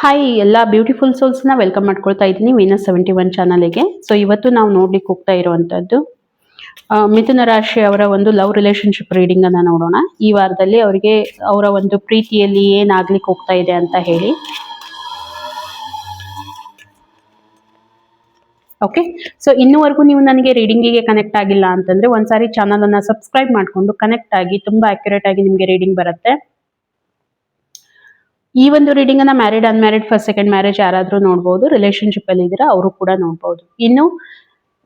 Hi ಎಲ್ಲ beautiful ಸೋಲ್ಸ್ನ welcome ಮಾಡ್ಕೊಳ್ತಾ ಇದ್ದೀನಿ ವೀನಸ್ 71 ಚಾನಲ್ಗೆ. ಸೊ ಇವತ್ತು ನಾವು ನೋಡ್ಲಿಕ್ಕೆ ಹೋಗ್ತಾ ಇರುವಂತದ್ದು ಮಿಥುನ ರಾಶಿ ಅವರ ಒಂದು ಲವ್ ರಿಲೇಶನ್ಶಿಪ್ ರೀಡಿಂಗ್ ಅನ್ನ ನೋಡೋಣ. ಈ ವಾರದಲ್ಲಿ ಅವರಿಗೆ ಅವರ ಒಂದು ಪ್ರೀತಿಯಲ್ಲಿ ಏನಾಗ್ಲಿಕ್ಕೆ ಹೋಗ್ತಾ ಇದೆ ಅಂತ ಹೇಳಿ. ಓಕೆ, ಸೊ ಇನ್ನೂವರೆಗೂ ನೀವು ನನಗೆ ರೀಡಿಂಗಿಗೆ ಕನೆಕ್ಟ್ ಆಗಿಲ್ಲ ಅಂತಂದ್ರೆ ಒಂದ್ಸಾರಿ ಚಾನಲ್ ಅನ್ನ ಸಬ್ಸ್ಕ್ರೈಬ್ ಮಾಡ್ಕೊಂಡು ಕನೆಕ್ಟ್ ಆಗಿ ತುಂಬಾ ಅಕ್ಯುರೇಟ್ ಆಗಿ ನಿಮ್ಗೆ ರೀಡಿಂಗ್ ಬರುತ್ತೆ. ಈ ಒಂದು ರೀಡಿಂಗ್ ಅನ್ನ married unmarried first second marriage ಯಾರಾದ್ರೂ ನೋಡಬಹುದು, ರಿಲೇಶನ್ಶಿಪ್ ಅಲ್ಲಿ ಇದ್ದೀರಾ ಅವರು ಕೂಡ ನೋಡಬಹುದು. ಇನ್ನು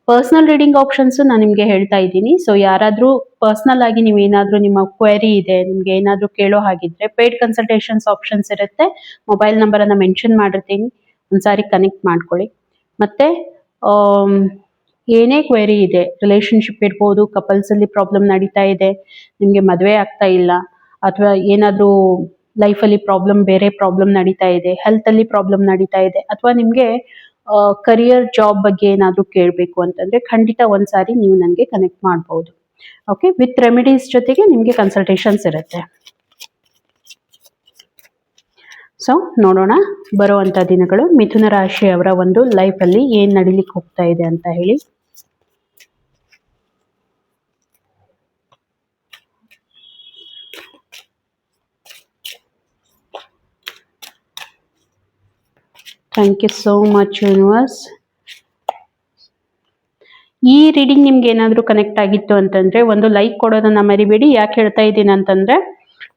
ಪರ್ಸನಲ್ ರೀಡಿಂಗ್ ಆಪ್ಷನ್ಸ್ ನಾನು ನಿಮ್ಗೆ ಹೇಳ್ತಾ ಇದ್ದೀನಿ. ಸೊ ಯಾರಾದ್ರೂ ಪರ್ಸನಲ್ ಆಗಿ ನೀವು ಏನಾದ್ರೂ ನಿಮ್ಮ ಕ್ವೆರಿ ಇದೆ, ನಿಮ್ಗೆ ಏನಾದ್ರೂ ಕೇಳೋ ಹಾಗಿದ್ರೆ ಪೇಡ್ ಕನ್ಸಲ್ಟೇಷನ್ಸ್ ಆಪ್ಷನ್ಸ್ ಇರುತ್ತೆ. ಮೊಬೈಲ್ ನಂಬರ್ ಅನ್ನ ಮೆನ್ಷನ್ ಮಾಡಿರ್ತೀನಿ, ಒಂದ್ಸಾರಿ ಕನೆಕ್ಟ್ ಮಾಡ್ಕೊಳ್ಳಿ. ಮತ್ತೆ ಏನೇ ಕ್ವೆರಿ ಇದೆ, ರಿಲೇಶನ್ಶಿಪ್ ಇರ್ಬೋದು, ಕಪಲ್ಸ್ ಅಲ್ಲಿ ಪ್ರಾಬ್ಲಮ್ ನಡೀತಾ ಇದೆ, ನಿಮ್ಗೆ ಮದುವೆ ಆಗ್ತಾ ಇಲ್ಲ, ಅಥವಾ ಏನಾದ್ರೂ ಲೈಫಲ್ಲಿ ಪ್ರಾಬ್ಲಮ್ ಬೇರೆ ಪ್ರಾಬ್ಲಮ್ ನಡೀತಾ ಇದೆ, ಹೆಲ್ತ್ ಅಲ್ಲಿ ಪ್ರಾಬ್ಲಮ್ ನಡೀತಾ ಇದೆ, ಅಥವಾ ನಿಮ್ಗೆ ಕರಿಯರ್ ಜಾಬ್ ಬಗ್ಗೆ ಏನಾದ್ರೂ ಕೇಳಬೇಕು ಅಂತಂದ್ರೆ ಖಂಡಿತ ಒಂದ್ಸಾರಿ ನೀವು ನನಗೆ ಕನೆಕ್ಟ್ ಮಾಡಬಹುದು. ಓಕೆ, ವಿತ್ ರೆಮಿಡೀಸ್ ಜೊತೆಗೆ ನಿಮ್ಗೆ ಕನ್ಸಲ್ಟೇಷನ್ಸ್ ಇರುತ್ತೆ. ಸೊ ನೋಡೋಣ ಬರುವಂತ ದಿನಗಳು ಮಿಥುನ ರಾಶಿಯವರ ಒಂದು ಲೈಫ್ ಅಲ್ಲಿ ಏನ್ ನಡೀಲಿಕ್ಕೆ ಹೋಗ್ತಾ ಇದೆ ಅಂತ ಹೇಳಿ. Thank you so much universe. ಈ ರೀಡಿಂಗ್ ನಿಮ್ಗೆ ಏನಾದ್ರೂ ಕನೆಕ್ಟ್ ಆಗಿತ್ತು ಅಂತಂದ್ರೆ ಒಂದು ಲೈಕ್ ಕೊಡೋದನ್ನ ಮರಿಬೇಡಿ. ಯಾಕೆ ಹೇಳ್ತಾ ಇದ್ದೀನಿ ಅಂತಂದ್ರೆ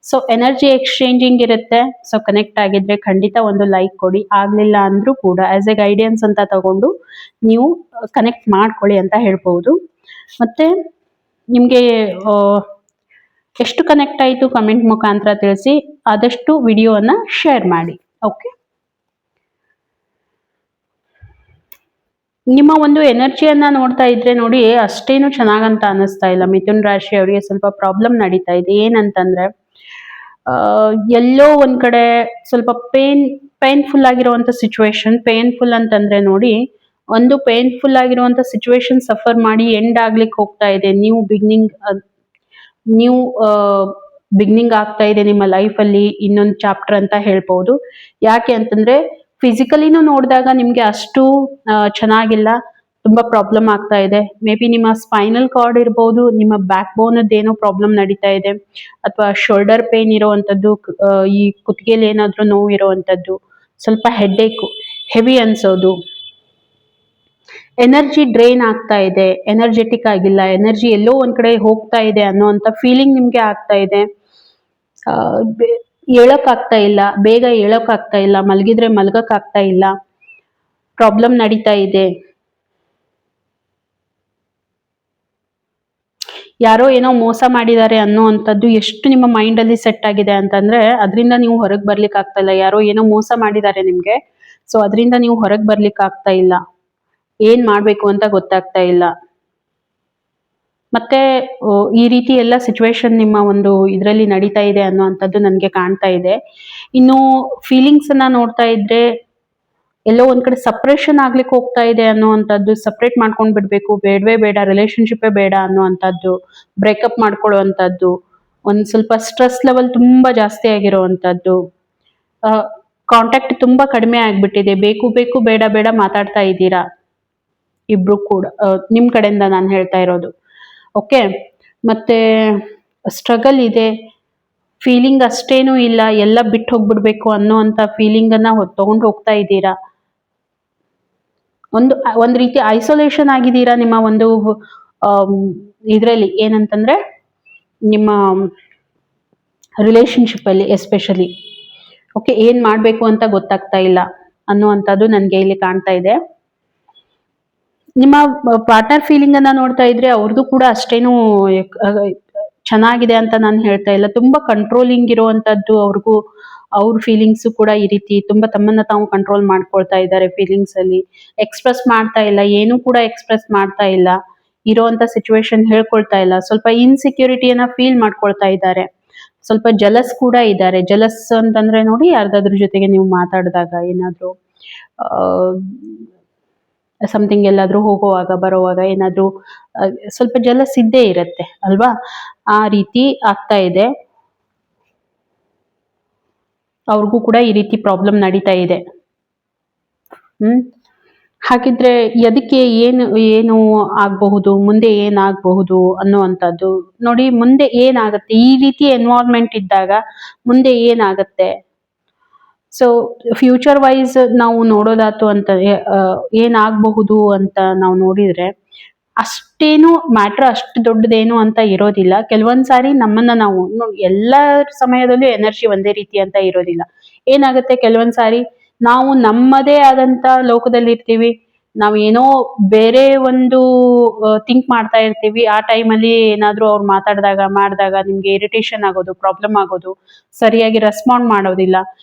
ಸೊ ಎನರ್ಜಿ ಎಕ್ಸ್ಚೇಂಜಿಂಗ್ ಇರುತ್ತೆ. ಸೊ ಕನೆಕ್ಟ್ ಆಗಿದ್ರೆ ಖಂಡಿತ ಒಂದು ಲೈಕ್ ಕೊಡಿ. ಆಗ್ಲಿಲ್ಲ ಅಂದ್ರೂ ಕೂಡ ಆಸ್ ಎ ಗೈಡೆನ್ಸ್ ಅಂತ ತಗೊಂಡು ನೀವು ಕನೆಕ್ಟ್ ಮಾಡ್ಕೊಳ್ಳಿ ಅಂತ ಹೇಳ್ಬಹುದು. ಮತ್ತೆ ನಿಮ್ಗೆ ಎಷ್ಟು ಕನೆಕ್ಟ್ ಆಯಿತು ಕಮೆಂಟ್ ಮುಖಾಂತರ ತಿಳಿಸಿ. ಆದಷ್ಟು ವಿಡಿಯೋನ ಶೇರ್ ಮಾಡಿ. ಓಕೆ, ನಿಮ್ಮ ಒಂದು ಎನರ್ಜಿಯನ್ನ ನೋಡ್ತಾ ಇದ್ರೆ ನೋಡಿ ಅಷ್ಟೇನು ಚೆನ್ನಾಗಂತ ಅನಿಸ್ತಾ ಇಲ್ಲ. ಮಿಥುನ್ ರಾಶಿ ಅವರಿಗೆ ಸ್ವಲ್ಪ ಪ್ರಾಬ್ಲಮ್ ನಡೀತಾ ಇದೆ. ಏನಂತಂದ್ರೆ ಎಲ್ಲೋ ಒಂದ್ ಕಡೆ ಸ್ವಲ್ಪ ಪೇನ್ಫುಲ್ ಆಗಿರುವಂತ ಸಿಚುವೇಶನ್. ಪೇನ್ಫುಲ್ ಅಂತಂದ್ರೆ ನೋಡಿ, ಒಂದು ಪೇನ್ಫುಲ್ ಆಗಿರುವಂತ ಸಿಚುವೇಶನ್ ಸಫರ್ ಮಾಡಿ ಎಂಡ್ ಆಗ್ಲಿಕ್ಕೆ ಹೋಗ್ತಾ ಇದೆ. ನ್ಯೂ ಬಿಗ್ನಿಂಗ್ ಆಗ್ತಾ ಇದೆ ನಿಮ್ಮ ಲೈಫ್ ಅಲ್ಲಿ, ಇನ್ನೊಂದು ಚಾಪ್ಟರ್ ಅಂತ ಹೇಳ್ಬಹುದು. ಯಾಕೆ ಅಂತಂದ್ರೆ ಫಿಸಿಕಲಿನೂ ನೋಡಿದಾಗ ನಿಮ್ಗೆ ಅಷ್ಟು ಚೆನ್ನಾಗಿಲ್ಲ, ತುಂಬಾ ಪ್ರಾಬ್ಲಮ್ ಆಗ್ತಾ ಇದೆ. ಮೇ ಬಿ ನಿಮ್ಮ ಸ್ಪೈನಲ್ ಕಾರ್ಡ್ ಇರ್ಬೋದು, ನಿಮ್ಮ ಬ್ಯಾಕ್ ಬೋನ್ ಏನೋ ಪ್ರಾಬ್ಲಮ್ ನಡೀತಾ ಇದೆ, ಅಥವಾ ಶೋಲ್ಡರ್ ಪೇನ್ ಇರೋವಂಥದ್ದು, ಈ ಕುತ್ತಿಗೆಯಲ್ಲಿ ಏನಾದ್ರೂ ನೋವು ಇರೋವಂಥದ್ದು, ಸ್ವಲ್ಪ ಹೆಡ್ಏಕ್, ಹೆವಿ ಅನ್ಸೋದು, ಎನರ್ಜಿ ಡ್ರೈನ್ ಆಗ್ತಾ ಇದೆ, ಎನರ್ಜೆಟಿಕ್ ಆಗಿಲ್ಲ, ಎನರ್ಜಿ ಎಲ್ಲೋ ಒಂದ್ ಕಡೆ ಹೋಗ್ತಾ ಇದೆ ಅನ್ನೋಂಥ ಫೀಲಿಂಗ್ ನಿಮ್ಗೆ ಆಗ್ತಾ ಇದೆ. ಹೇಳಕ್ ಆಗ್ತಾ ಇಲ್ಲ, ಬೇಗ ಹೇಳಕ್ ಆಗ್ತಾ ಇಲ್ಲ, ಮಲಗಿದ್ರೆ ಮಲಗಕ್ ಆಗ್ತಾ ಇಲ್ಲ, ಪ್ರಾಬ್ಲಮ್ ನಡೀತಾ ಇದೆ. ಯಾರೋ ಏನೋ ಮೋಸ ಮಾಡಿದ್ದಾರೆ ಅನ್ನೋವಂಥದ್ದು ಎಷ್ಟು ನಿಮ್ಮ ಮೈಂಡ್ ಅಲ್ಲಿ ಸೆಟ್ ಆಗಿದೆ ಅಂತಂದ್ರೆ ಅದರಿಂದ ನೀವು ಹೊರಗೆ ಬರ್ಲಿಕ್ಕೆ ಆಗ್ತಾ ಇಲ್ಲ. ಯಾರೋ ಏನೋ ಮೋಸ ಮಾಡಿದ್ದಾರೆ ನಿಮ್ಗೆ, ಸೊ ಅದರಿಂದ ನೀವು ಹೊರಗೆ ಬರ್ಲಿಕ್ಕೆ ಆಗ್ತಾ ಇಲ್ಲ. ಏನ್ ಮಾಡ್ಬೇಕು ಅಂತ ಗೊತ್ತಾಗ್ತಾ ಇಲ್ಲ. ಮತ್ತೆ ಈ ರೀತಿ ಎಲ್ಲ ಸಿಚುವೇಶನ್ ನಿಮ್ಮ ಒಂದು ಇದರಲ್ಲಿ ನಡೀತಾ ಇದೆ ಅನ್ನೋವಂಥದ್ದು ನನಗೆ ಕಾಣ್ತಾ ಇದೆ. ಇನ್ನು ಫೀಲಿಂಗ್ಸ್ ಅನ್ನ ನೋಡ್ತಾ ಇದ್ರೆ ಎಲ್ಲೋ ಒಂದ್ ಕಡೆ ಸಪ್ರೇಷನ್ ಆಗ್ಲಿಕ್ಕೆ ಹೋಗ್ತಾ ಇದೆ ಅನ್ನೋವಂಥದ್ದು. ಸಪ್ರೇಟ್ ಮಾಡ್ಕೊಂಡ್ ಬಿಡ್ಬೇಕು, ಬೇಡವೇ ಬೇಡ, ರಿಲೇಶನ್ಶಿಪ್ಪೇ ಬೇಡ ಅನ್ನೋವಂಥದ್ದು, ಬ್ರೇಕಪ್ ಮಾಡ್ಕೊಳ್ಳುವಂಥದ್ದು, ಒಂದ್ ಸ್ವಲ್ಪ ಸ್ಟ್ರೆಸ್ ಲೆವೆಲ್ ತುಂಬಾ ಜಾಸ್ತಿ ಆಗಿರುವಂತದ್ದು, ಕಾಂಟ್ಯಾಕ್ಟ್ ತುಂಬಾ ಕಡಿಮೆ ಆಗ್ಬಿಟ್ಟಿದೆ, ಬೇಕು ಬೇಕು ಬೇಡ ಬೇಡ ಮಾತಾಡ್ತಾ ಇದ್ದೀರಾ ಇಬ್ರು ಕೂಡ, ನಿಮ್ ಕಡೆಯಿಂದ ನಾನು ಹೇಳ್ತಾ ಇರೋದು. ಓಕೆ, ಮತ್ತೆ ಸ್ಟ್ರಗಲ್ ಇದೆ, ಫೀಲಿಂಗ್ ಅಷ್ಟೇನೂ ಇಲ್ಲ, ಎಲ್ಲ ಬಿಟ್ಟು ಹೋಗ್ಬಿಡ್ಬೇಕು ಅನ್ನೋಂಥ ಫೀಲಿಂಗ್ ಅನ್ನ ತಗೊಂಡು ಹೋಗ್ತಾ ಇದ್ದೀರಾ. ಒಂದ್ ರೀತಿ ಐಸೋಲೇಷನ್ ಆಗಿದ್ದೀರಾ ನಿಮ್ಮ ಒಂದು ಇದ್ರಲ್ಲಿ. ಏನಂತಂದ್ರೆ ನಿಮ್ಮ ರಿಲೇಶನ್ಶಿಪ್ ಅಲ್ಲಿ ಎಸ್ಪೆಷಲಿ. ಓಕೆ, ಏನ್ ಮಾಡ್ಬೇಕು ಅಂತ ಗೊತ್ತಾಗ್ತಾ ಇಲ್ಲ ಅನ್ನುವಂಥದ್ದು ನನ್ಗೆ ಇಲ್ಲಿ ಕಾಣ್ತಾ ಇದೆ. ನಿಮ್ಮ ಪಾರ್ಟ್ನರ್ ಫೀಲಿಂಗ್ ಅನ್ನ ನೋಡ್ತಾ ಇದ್ರೆ ಅವ್ರದ್ದು ಕೂಡ ಅಷ್ಟೇನು ಚೆನ್ನಾಗಿದೆ ಅಂತ ನಾನು ಹೇಳ್ತಾ ಇಲ್ಲ. ತುಂಬಾ ಕಂಟ್ರೋಲಿಂಗ್ ಇರುವಂತದ್ದು ಅವ್ರಿಗೂ. ಅವ್ರ ಫೀಲಿಂಗ್ಸ್ ಕೂಡ ಈ ರೀತಿ ತುಂಬಾ ತಮ್ಮನ್ನ ತಾವು ಕಂಟ್ರೋಲ್ ಮಾಡ್ಕೊಳ್ತಾ ಇದ್ದಾರೆ. ಫೀಲಿಂಗ್ಸ್ ಅಲ್ಲಿ ಎಕ್ಸ್ಪ್ರೆಸ್ ಮಾಡ್ತಾ ಇಲ್ಲ, ಏನು ಕೂಡ ಎಕ್ಸ್ಪ್ರೆಸ್ ಮಾಡ್ತಾ ಇಲ್ಲ, ಇರೋಂತ ಸಿಚುವೇಶನ್ ಹೇಳ್ಕೊಳ್ತಾ ಇಲ್ಲ, ಸ್ವಲ್ಪ ಇನ್ಸೆಕ್ಯೂರಿಟಿಯನ್ನ ಫೀಲ್ ಮಾಡ್ಕೊಳ್ತಾ ಇದ್ದಾರೆ, ಸ್ವಲ್ಪ ಜಲಸ್ ಕೂಡ ಇದ್ದಾರೆ. ಜಲಸ್ ಅಂತಂದ್ರೆ ನೋಡಿ, ಯಾರ್ದಾದ್ರ ಜೊತೆಗೆ ನೀವು ಮಾತಾಡಿದಾಗ ಏನಾದ್ರು ಸಮಥಿಂಗ್ ಎಲ್ಲಾದ್ರೂ ಹೋಗುವಾಗ ಬರುವಾಗ ಏನಾದ್ರೂ ಸ್ವಲ್ಪ ಜಲಸ್ ಇದ್ದೇ ಇರತ್ತೆ ಅಲ್ವಾ, ಆ ರೀತಿ ಆಗ್ತಾ ಇದೆ. ಅವ್ರಿಗೂ ಕೂಡ ಈ ರೀತಿ ಪ್ರಾಬ್ಲಮ್ ನಡೀತಾ ಇದೆ. ಹಾಗಿದ್ರೆ ಅದಕ್ಕೆ ಏನು ಏನು ಆಗಬಹುದು, ಮುಂದೆ ಏನಾಗಬಹುದು ಅನ್ನುವಂಥದ್ದು ನೋಡಿ. ಮುಂದೆ ಏನಾಗುತ್ತೆ ಈ ರೀತಿ ಎನ್ವೈರನ್ಮೆಂಟ್ ಇದ್ದಾಗ ಮುಂದೆ ಏನಾಗುತ್ತೆ? ಸೊ ಫ್ಯೂಚರ್ ವೈಸ್ ನಾವು ನೋಡೋದಾತು ಅಂತ ಏನಾಗಬಹುದು ಅಂತ ನಾವು ನೋಡಿದ್ರೆ ಅಷ್ಟೇನು ಮ್ಯಾಟ್ರ್ ಅಷ್ಟು ದೊಡ್ಡದೇನು ಅಂತ ಇರೋದಿಲ್ಲ. ಕೆಲವೊಂದ್ ಸಾರಿ ನಮ್ಮನ್ನ ನಾವು ಎಲ್ಲ ಸಮಯದಲ್ಲೂ ಎನರ್ಜಿ ಒಂದೇ ರೀತಿ ಅಂತ ಇರೋದಿಲ್ಲ. ಏನಾಗುತ್ತೆ ಕೆಲವೊಂದ್ ಸಾರಿ ನಾವು ನಮ್ಮದೇ ಆದಂತ ಲೋಕದಲ್ಲಿ ಇರ್ತೀವಿ, ನಾವ್ ಏನೋ ಬೇರೆ ಒಂದು ಥಿಂಕ್ ಮಾಡ್ತಾ ಇರ್ತೀವಿ. ಆ ಟೈಮಲ್ಲಿ ಏನಾದ್ರೂ ಅವ್ರು ಮಾಡಿದಾಗ ನಿಮ್ಗೆ ಇರಿಟೇಷನ್ ಆಗೋದು, ಪ್ರಾಬ್ಲಮ್ ಆಗೋದು, ಸರಿಯಾಗಿ ರೆಸ್ಪಾಂಡ್ ಮಾಡೋದಿಲ್ಲ.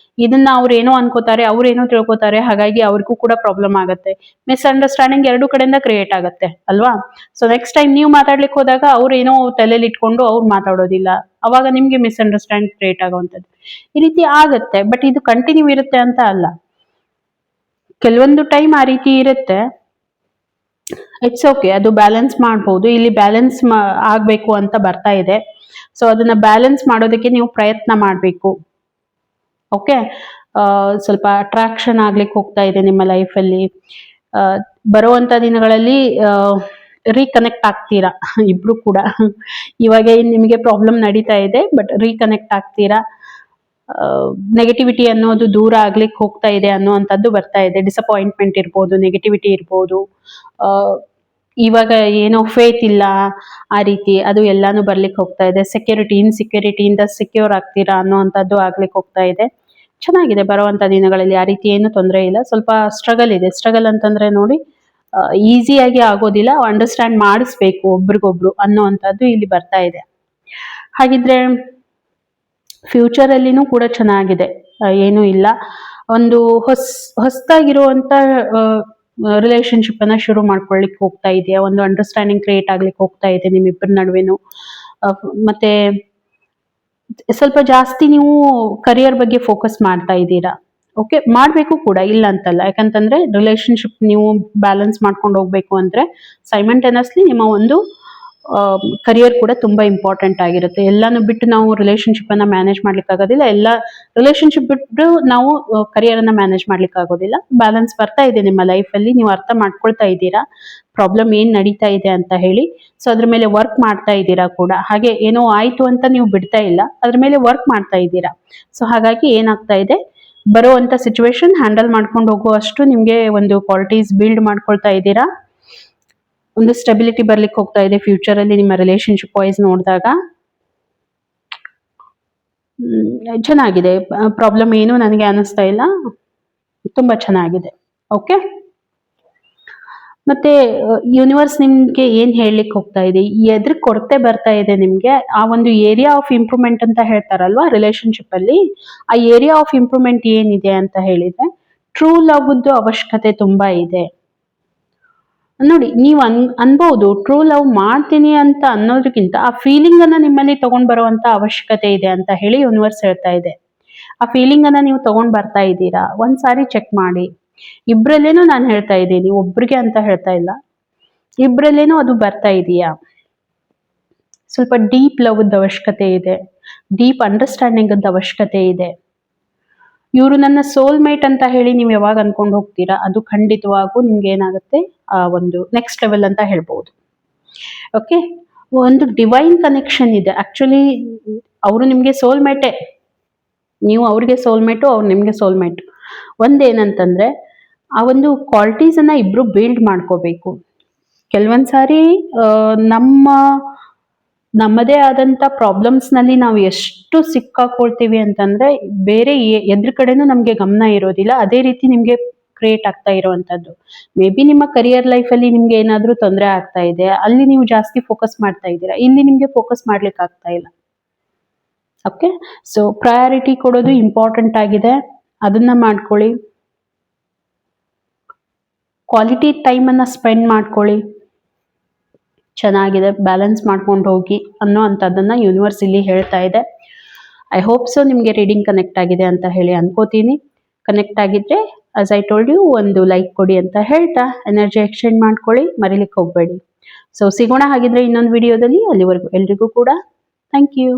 ಇದನ್ನ ಅವ್ರು ಏನೋ ಅನ್ಕೋತಾರೆ, ಅವ್ರು ಏನೋ ತಿಳ್ಕೊತಾರೆ, ಹಾಗಾಗಿ ಅವ್ರಿಗೂ ಕೂಡ ಪ್ರಾಬ್ಲಮ್ ಆಗುತ್ತೆ. ಮಿಸ್ಅಂಡರ್ಸ್ಟ್ಯಾಂಡಿಂಗ್ ಎರಡು ಕಡೆಯಿಂದ ಕ್ರಿಯೇಟ್ ಆಗುತ್ತೆ ಅಲ್ವಾ? ಸೊ ನೆಕ್ಸ್ಟ್ ಟೈಮ್ ನೀವು ಮಾತಾಡ್ಲಿಕ್ಕೆ ಹೋದಾಗ ಅವ್ರು ಏನೋ ತಲೆಯಲ್ಲಿ ಇಟ್ಕೊಂಡು ಅವ್ರು ಮಾತಾಡೋದಿಲ್ಲ, ಅವಾಗ ನಿಮ್ಗೆ ಮಿಸ್ಅಂಡರ್ಸ್ಟ್ಯಾಂಡಿಂಗ್ ಕ್ರಿಯೇಟ್ ಆಗುವಂಥದ್ದು ಈ ರೀತಿ ಆಗತ್ತೆ. ಬಟ್ ಇದು ಕಂಟಿನ್ಯೂ ಇರುತ್ತೆ ಅಂತ ಅಲ್ಲ, ಕೆಲವೊಂದು ಟೈಮ್ ಆ ರೀತಿ ಇರುತ್ತೆ. ಇಟ್ಸ್ ಓಕೆ, ಅದು ಬ್ಯಾಲೆನ್ಸ್ ಮಾಡ್ಬೋದು. ಇಲ್ಲಿ ಬ್ಯಾಲೆನ್ಸ್ ಆಗ್ಬೇಕು ಅಂತ ಬರ್ತಾ ಇದೆ. ಸೊ ಅದನ್ನ ಬ್ಯಾಲೆನ್ಸ್ ಮಾಡೋದಕ್ಕೆ ನೀವು ಪ್ರಯತ್ನ ಮಾಡಬೇಕು. ಓಕೆ, ಸ್ವಲ್ಪ ಅಟ್ರಾಕ್ಷನ್ ಆಗ್ಲಿಕ್ಕೆ ಹೋಗ್ತಾ ಇದೆ ನಿಮ್ಮ ಲೈಫಲ್ಲಿ. ಬರುವಂತ ದಿನಗಳಲ್ಲಿ ರೀಕನೆಕ್ಟ್ ಆಗ್ತೀರಾ ಇಬ್ರು ಕೂಡ. ಇವಾಗ ನಿಮಗೆ ಪ್ರಾಬ್ಲಮ್ ನಡೀತಾ ಇದೆ, ಬಟ್ ರೀಕನೆಕ್ಟ್ ಆಗ್ತೀರಾ. ನೆಗೆಟಿವಿಟಿ ಅನ್ನೋದು ದೂರ ಆಗ್ಲಿಕ್ಕೆ ಹೋಗ್ತಾ ಇದೆ ಅನ್ನುವಂಥದ್ದು ಬರ್ತಾ ಇದೆ. ಡಿಸಪಾಯಿಂಟ್ಮೆಂಟ್ ಇರ್ಬೋದು, ನೆಗೆಟಿವಿಟಿ ಇರ್ಬೋದು, ಇವಾಗ ಏನೋ ಫೇತ್ ಇಲ್ಲ ಆ ರೀತಿ, ಅದು ಎಲ್ಲಾನು ಬರ್ಲಿಕ್ಕೆ ಹೋಗ್ತಾ ಇದೆ. ಇನ್ಸೆಕ್ಯೂರಿಟಿಯಿಂದ ಸೆಕ್ಯೂರ್ ಆಗ್ತೀರಾ ಅನ್ನುವಂಥದ್ದು ಆಗ್ಲಿಕ್ಕೆ ಹೋಗ್ತಾ ಇದೆ. ಚೆನ್ನಾಗಿದೆ ಬರುವಂತ ದಿನಗಳಲ್ಲಿ, ಆ ರೀತಿ ಏನು ತೊಂದರೆ ಇಲ್ಲ. ಸ್ವಲ್ಪ ಸ್ಟ್ರಗಲ್ ಇದೆ. ಸ್ಟ್ರಗಲ್ ಅಂತಂದ್ರೆ ನೋಡಿ, ಈಸಿಯಾಗಿ ಆಗೋದಿಲ್ಲ, ಅಂಡರ್ಸ್ಟ್ಯಾಂಡ್ ಮಾಡಿಸ್ಬೇಕು ಒಬ್ರಿಗೊಬ್ರು ಅನ್ನುವಂಥದ್ದು ಇಲ್ಲಿ ಬರ್ತಾ ಇದೆ. ಹಾಗಿದ್ರೆ ಫ್ಯೂಚರ್ ಅಲ್ಲಿನೂ ಕೂಡ ಚೆನ್ನಾಗಿದೆ, ಏನೂ ಇಲ್ಲ. ಒಂದು ಹೊಸದಾಗಿರುವಂತ ರಿಲೇಶನ್ಶಿಪ್ ಅನ್ನ ಶುರು ಮಾಡ್ಕೊಳ್ಳಿಕ್ಕೆ ಹೋಗ್ತಾ ಇದೆಯಾ, ಒಂದು ಅಂಡರ್ಸ್ಟ್ಯಾಂಡಿಂಗ್ ಕ್ರಿಯೇಟ್ ಆಗ್ಲಿಕ್ಕೆ ಹೋಗ್ತಾ ಇದೆ ನಿಮ್ಮಿಬ್ಬರ ನಡುವೆನು. ಮತ್ತೆ ಸ್ವಲ್ಪ ಜಾಸ್ತಿ ನೀವು ಕರಿಯರ್ ಬಗ್ಗೆ ಫೋಕಸ್ ಮಾಡ್ತಾ ಇದ್ದೀರಾ. ಓಕೆ, ಮಾಡ್ಬೇಕು ಕೂಡ, ಇಲ್ಲ ಅಂತಲ್ಲ. ಯಾಕಂತಂದ್ರೆ ರಿಲೇಶನ್ಶಿಪ್ ನೀವು ಬ್ಯಾಲೆನ್ಸ್ ಮಾಡ್ಕೊಂಡು ಹೋಗ್ಬೇಕು ಅಂದ್ರೆ ಸೈಮಲ್ಟೇನಿಯಸ್ಲಿ ನಿಮ್ಮ ಒಂದು ಕರಿಯರ್ ಕೂಡ ತುಂಬಾ ಇಂಪಾರ್ಟೆಂಟ್ ಆಗಿರುತ್ತೆ. ಎಲ್ಲಾನು ಬಿಟ್ಟು ನಾವು ರಿಲೇಶನ್ಶಿಪ್ ಅನ್ನ ಮ್ಯಾನೇಜ್ ಮಾಡ್ಲಿಕ್ಕೆ ಆಗೋದಿಲ್ಲ, ಎಲ್ಲ ರಿಲೇಶನ್ಶಿಪ್ ಬಿಟ್ಟು ನಾವು ಕರಿಯರ್ ಅನ್ನ ಮ್ಯಾನೇಜ್ ಮಾಡ್ಲಿಕ್ಕೆ ಆಗೋದಿಲ್ಲ. ಬ್ಯಾಲೆನ್ಸ್ ಬರ್ತಾ ಇದೆ ನಿಮ್ಮ ಲೈಫ್ ಅಲ್ಲಿ, ನೀವು ಅರ್ಥ ಮಾಡ್ಕೊಳ್ತಾ ಇದ್ದೀರಾ ಪ್ರಾಬ್ಲಮ್ ಏನ್ ನಡೀತಾ ಇದೆ ಅಂತ ಹೇಳಿ. ಸೊ ಅದ್ರ ಮೇಲೆ ವರ್ಕ್ ಮಾಡ್ತಾ ಇದ್ದೀರಾ ಕೂಡ. ಹಾಗೆ ಏನೋ ಆಯ್ತು ಅಂತ ನೀವು ಬಿಡ್ತಾ ಇಲ್ಲ, ಅದ್ರ ಮೇಲೆ ವರ್ಕ್ ಮಾಡ್ತಾ ಇದ್ದೀರಾ. ಸೊ ಹಾಗಾಗಿ ಏನಾಗ್ತಾ ಇದೆ, ಬರುವಂತ ಸಿಚುವೇಶನ್ ಹ್ಯಾಂಡಲ್ ಮಾಡ್ಕೊಂಡು ಹೋಗುವಷ್ಟು ನಿಮ್ಗೆ ಒಂದು ಕ್ವಾಲಿಟೀಸ್ ಬಿಲ್ಡ್ ಮಾಡ್ಕೊಳ್ತಾ ಇದ್ದೀರಾ. ಒಂದು ಸ್ಟೆಬಿಲಿಟಿ ಬರ್ಲಿಕ್ಕೆ ಹೋಗ್ತಾ ಇದೆ ಫ್ಯೂಚರ್ ಅಲ್ಲಿ ನಿಮ್ಮ ರಿಲೇಶನ್ಶಿಪ್ ವೈಸ್ ನೋಡಿದಾಗ. ಚೆನ್ನಾಗಿದೆ, ಪ್ರಾಬ್ಲಮ್ ಏನು ನನಗೆ ಅನಿಸ್ತಾ ಇಲ್ಲ, ತುಂಬಾ ಚೆನ್ನಾಗಿದೆ. ಓಕೆ, ಮತ್ತೆ ಯೂನಿವರ್ಸ್ ನಿಮ್ಗೆ ಏನ್ ಹೇಳಲಿಕ್ಕೆ ಹೋಗ್ತಾ ಇದೆ, ಎದ್ರ ಕೊರತೆ ಬರ್ತಾ ಇದೆ ನಿಮ್ಗೆ, ಆ ಒಂದು ಏರಿಯಾ ಆಫ್ ಇಂಪ್ರೂವ್ಮೆಂಟ್ ಅಂತ ಹೇಳ್ತಾರಲ್ವಾ ರಿಲೇಶನ್ಶಿಪ್ ಅಲ್ಲಿ, ಆ ಏರಿಯಾ ಆಫ್ ಇಂಪ್ರೂವ್ಮೆಂಟ್ ಏನಿದೆ ಅಂತ ಹೇಳಿದ್ರೆ ಟ್ರೂ ಲವ್ ಅವಶ್ಯಕತೆ ತುಂಬಾ ಇದೆ. ನೋಡಿ, ನೀವು ಅನ್ಬಹುದು ಟ್ರೂ ಲವ್ ಮಾಡ್ತೀನಿ ಅಂತ ಅನ್ನೋದಕ್ಕಿಂತ ಆ ಫೀಲಿಂಗ್ ಅನ್ನ ನಿಮ್ಮಲ್ಲಿ ತಗೊಂಡ್ ಬರುವಂತ ಅವಶ್ಯಕತೆ ಇದೆ ಅಂತ ಹೇಳಿ ಯೂನಿವರ್ಸ್ ಹೇಳ್ತಾ ಇದೆ. ಆ ಫೀಲಿಂಗ್ ಅನ್ನ ನೀವು ತಗೊಂಡ್ ಬರ್ತಾ ಇದ್ದೀರಾ, ಒಂದ್ಸಾರಿ ಚೆಕ್ ಮಾಡಿ. ಇಬ್ರಲ್ಲೇನೋ ನಾನು ಹೇಳ್ತಾ ಇದ್ದೀನಿ, ಒಬ್ರಿಗೆ ಅಂತ ಹೇಳ್ತಾ ಇಲ್ಲ, ಇಬ್ರಲ್ಲೇನೋ ಅದು ಬರ್ತಾ ಇದೆಯಾ. ಸ್ವಲ್ಪ ಡೀಪ್ ಲವ್ ಅವಶ್ಯಕತೆ ಇದೆ, ಡೀಪ್ ಅಂಡರ್ಸ್ಟ್ಯಾಂಡಿಂಗ್ ಅವಶ್ಯಕತೆ ಇದೆ. ಇವರು ನನ್ನ ಸೋಲ್ಮೇಟ್ ಅಂತ ಹೇಳಿ ನೀವು ಯಾವಾಗ ಅನ್ಕೊಂಡು ಹೋಗ್ತೀರಾ, ಅದು ಖಂಡಿತವಾಗೂ ನಿಮ್ಗೆ ಏನಾಗುತ್ತೆ, ಆ ಒಂದು ನೆಕ್ಸ್ಟ್ ಲೆವೆಲ್ ಅಂತ ಹೇಳ್ಬಹುದು. ಓಕೆ, ಒಂದು ಡಿವೈನ್ ಕನೆಕ್ಷನ್ ಇದೆ. ಆಕ್ಚುಲಿ ಅವರು ನಿಮ್ಗೆ ಸೋಲ್ಮೇಟೇ, ನೀವು ಅವ್ರಿಗೆ ಸೋಲ್ಮೇಟು, ಅವ್ರು ನಿಮ್ಗೆ ಸೋಲ್ಮೇಟ್. ಒಂದೇನಂತಂದ್ರೆ ಆ ಒಂದು ಕ್ವಾಲಿಟೀಸ್ ಅನ್ನ ಇಬ್ರು ಬಿಲ್ಡ್ ಮಾಡ್ಕೋಬೇಕು. ಕೆಲವೊಂದ್ಸಾರಿ ನಮ್ಮದೇ ಆದಂತ ಪ್ರಾಬ್ಲಮ್ಸ್ ನಲ್ಲಿ ನಾವು ಎಷ್ಟು ಸಿಕ್ಕಾಕೊಳ್ತೀವಿ ಅಂತಂದ್ರೆ ಬೇರೆ ಎದ್ರ ಕಡೆನೂ ನಮ್ಗೆ ಗಮನ ಇರೋದಿಲ್ಲ. ಅದೇ ರೀತಿ ನಿಮ್ಗೆ ಕ್ರಿಯೇಟ್ ಆಗ್ತಾ ಇರುವಂತದ್ದು. ಮೇ ಬಿ ನಿಮ್ಮ ಕರಿಯರ್ ಲೈಫ್ ಅಲ್ಲಿ ನಿಮ್ಗೆ ಏನಾದ್ರೂ ತೊಂದರೆ ಆಗ್ತಾ ಇದೆ, ಅಲ್ಲಿ ನೀವು ಜಾಸ್ತಿ ಫೋಕಸ್ ಮಾಡ್ತಾ ಇದ್ದೀರಾ, ಇಲ್ಲಿ ನಿಮ್ಗೆ ಫೋಕಸ್ ಮಾಡ್ಲಿಕ್ಕೆ ಆಗ್ತಾ ಇಲ್ಲ. ಓಕೆ, ಸೊ ಪ್ರಯಾರಿಟಿ ಕೊಡೋದು ಇಂಪಾರ್ಟೆಂಟ್ ಆಗಿದೆ, ಅದನ್ನ ಮಾಡ್ಕೊಳ್ಳಿ. ಕ್ವಾಲಿಟಿ ಟೈಮ್ ಅನ್ನ ಸ್ಪೆಂಡ್ ಮಾಡ್ಕೊಳ್ಳಿ. ಚೆನ್ನಾಗಿದೆ, ಬ್ಯಾಲೆನ್ಸ್ ಮಾಡ್ಕೊಂಡು ಹೋಗಿ ಅನ್ನೋ ಅಂಥದ್ದನ್ನ ಯೂನಿವರ್ಸ್ ಇಲ್ಲಿ ಹೇಳ್ತಾ ಇದೆ. ಐ ಹೋಪ್ ಸೊ ನಿಮಗೆ ರೀಡಿಂಗ್ ಕನೆಕ್ಟ್ ಆಗಿದೆ ಅಂತ ಹೇಳಿ ಅನ್ಕೋತೀನಿ. ಕನೆಕ್ಟ್ ಆಗಿದ್ರೆ ಆಸ್ ಐ ಟೋಲ್ಡ್ ಯು ಒಂದು ಲೈಕ್ ಕೊಡಿ ಅಂತ ಹೇಳ್ತಾ ಎನರ್ಜಿ ಎಕ್ಸ್ಚೇಂಜ್ ಮಾಡ್ಕೊಳ್ಳಿ, ಮರಿಲಿಕ್ಕೆ ಹೋಗಬೇಡಿ. ಸೊ ಸಿಗೋಣ ಹಾಗಿದ್ರೆ ಇನ್ನೊಂದು ವಿಡಿಯೋದಲ್ಲಿ. ಅಲ್ಲಿವರೆಗೂ ಎಲ್ರಿಗೂ ಕೂಡ ಥ್ಯಾಂಕ್ ಯು.